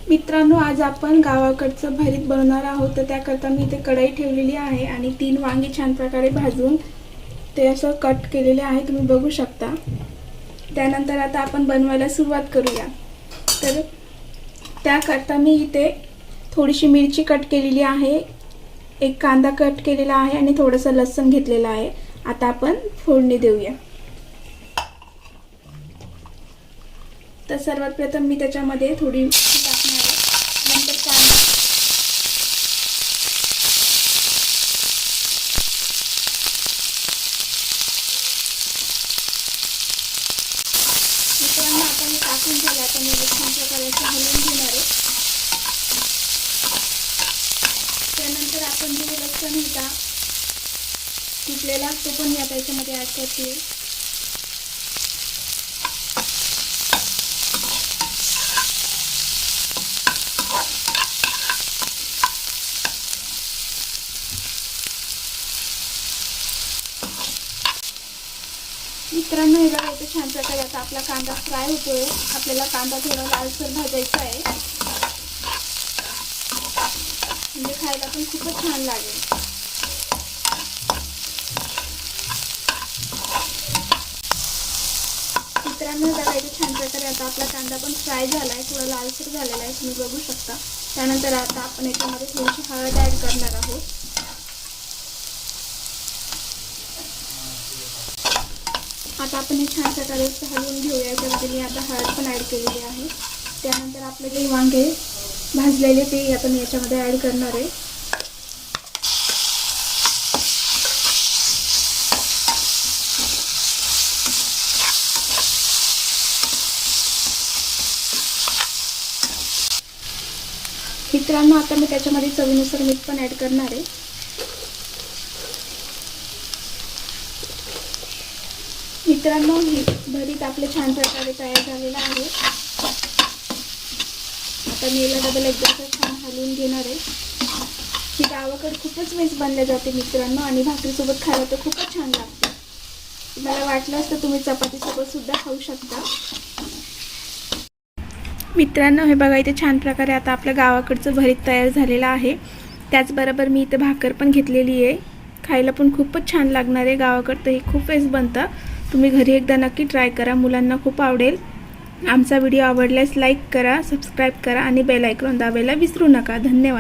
मित्रांनो, आज आपण गावाकडचं भरीत बनवणार आहोत। तर त्याकरता मी इथे कढई ठेवलेली आहे आणि 3 वांगी छान प्रकारे भाजून ते असं कट केलेले आहे, तुम्ही बघू शकता। त्यानंतर आता आपण बनवायला सुरुवात करूया। तर त्याकरता मी इथे थोडीशी मिरची कट केलेली आहे, एक कांदा कट केलेला आहे आणि थोडंसं लसूण घेतलेला आहे। आता आपण फोडणी देऊया। तर सर्वात प्रथम मी त्याच्यामध्ये थोडी मिरची टाकणार आहे, नंतर कांदा, मित्रांनो आपण टाकून झालं। आता मी छान प्रकारे हलवून घेणार आहे। त्यानंतर आपण जो लसूण होता कुटलेला तो पण या त्याच्यामध्ये ॲड करते। मित्रांनो, हे बघा इथे छान प्रकारे आता आपला कांदा फ्राय होतोय। आपल्याला कांदा थोडा लालसर भाजायचा आहे, म्हणजे खायला पण खूपच छान लागेल। मित्रांनो, बघा इथे छान प्रकारे आता आपला कांदा पण फ्राय झाला आहे, थोडा लालसर झालेला आहे, तुम्ही बघू शकता। त्यानंतर आता आपण याच्यामध्ये थोडीशी हळद ॲड करणार आहोत। आता आपण हे छान प्रकारे हलवून घेऊया। त्यामध्ये मी आता हळद पण ॲड केलेली आहे। त्यानंतर आपले जे वांगे भाजलेले ते आपण याच्यामध्ये ॲड करणार आहे। मित्रांनो, आता मी त्याच्यामध्ये चवीनुसार मीठ पण ॲड करणार आहे। मित्रांनो, ही भरीत आपले छान प्रकारे तयार झालेला आहे। आता मी याला डबल एकदा छान हलवून घेणार आहे। ही गावाकडे खूपच वेळेस बनल्या जाते मित्रांनो, आणि भाकरीसोबत खायला तर खूपच छान लागते। तुम्हाला वाटलंच तर तुम्ही चपातीसोबत सुद्धा खाऊ शकता। मित्रांनो, हे बघा इथे छान प्रकारे आता आपल्या गावाकडचं भरीत तयार झालेलं आहे। त्याचबरोबर मी इथे भाकर पण घेतलेली आहे, खायला पण खूपच छान लागणार आहे। गावाकडं हे खूप वेळेस बनतं, तुम्ही घरी एकदा नक्की ट्राय करा, मुलांना खूप आवडेल। आमचा व्हिडिओ आवडल्यास लाईक करा, सबस्क्राईब करा आणि बेल आयकॉन दाबायला विसरू नका। धन्यवाद।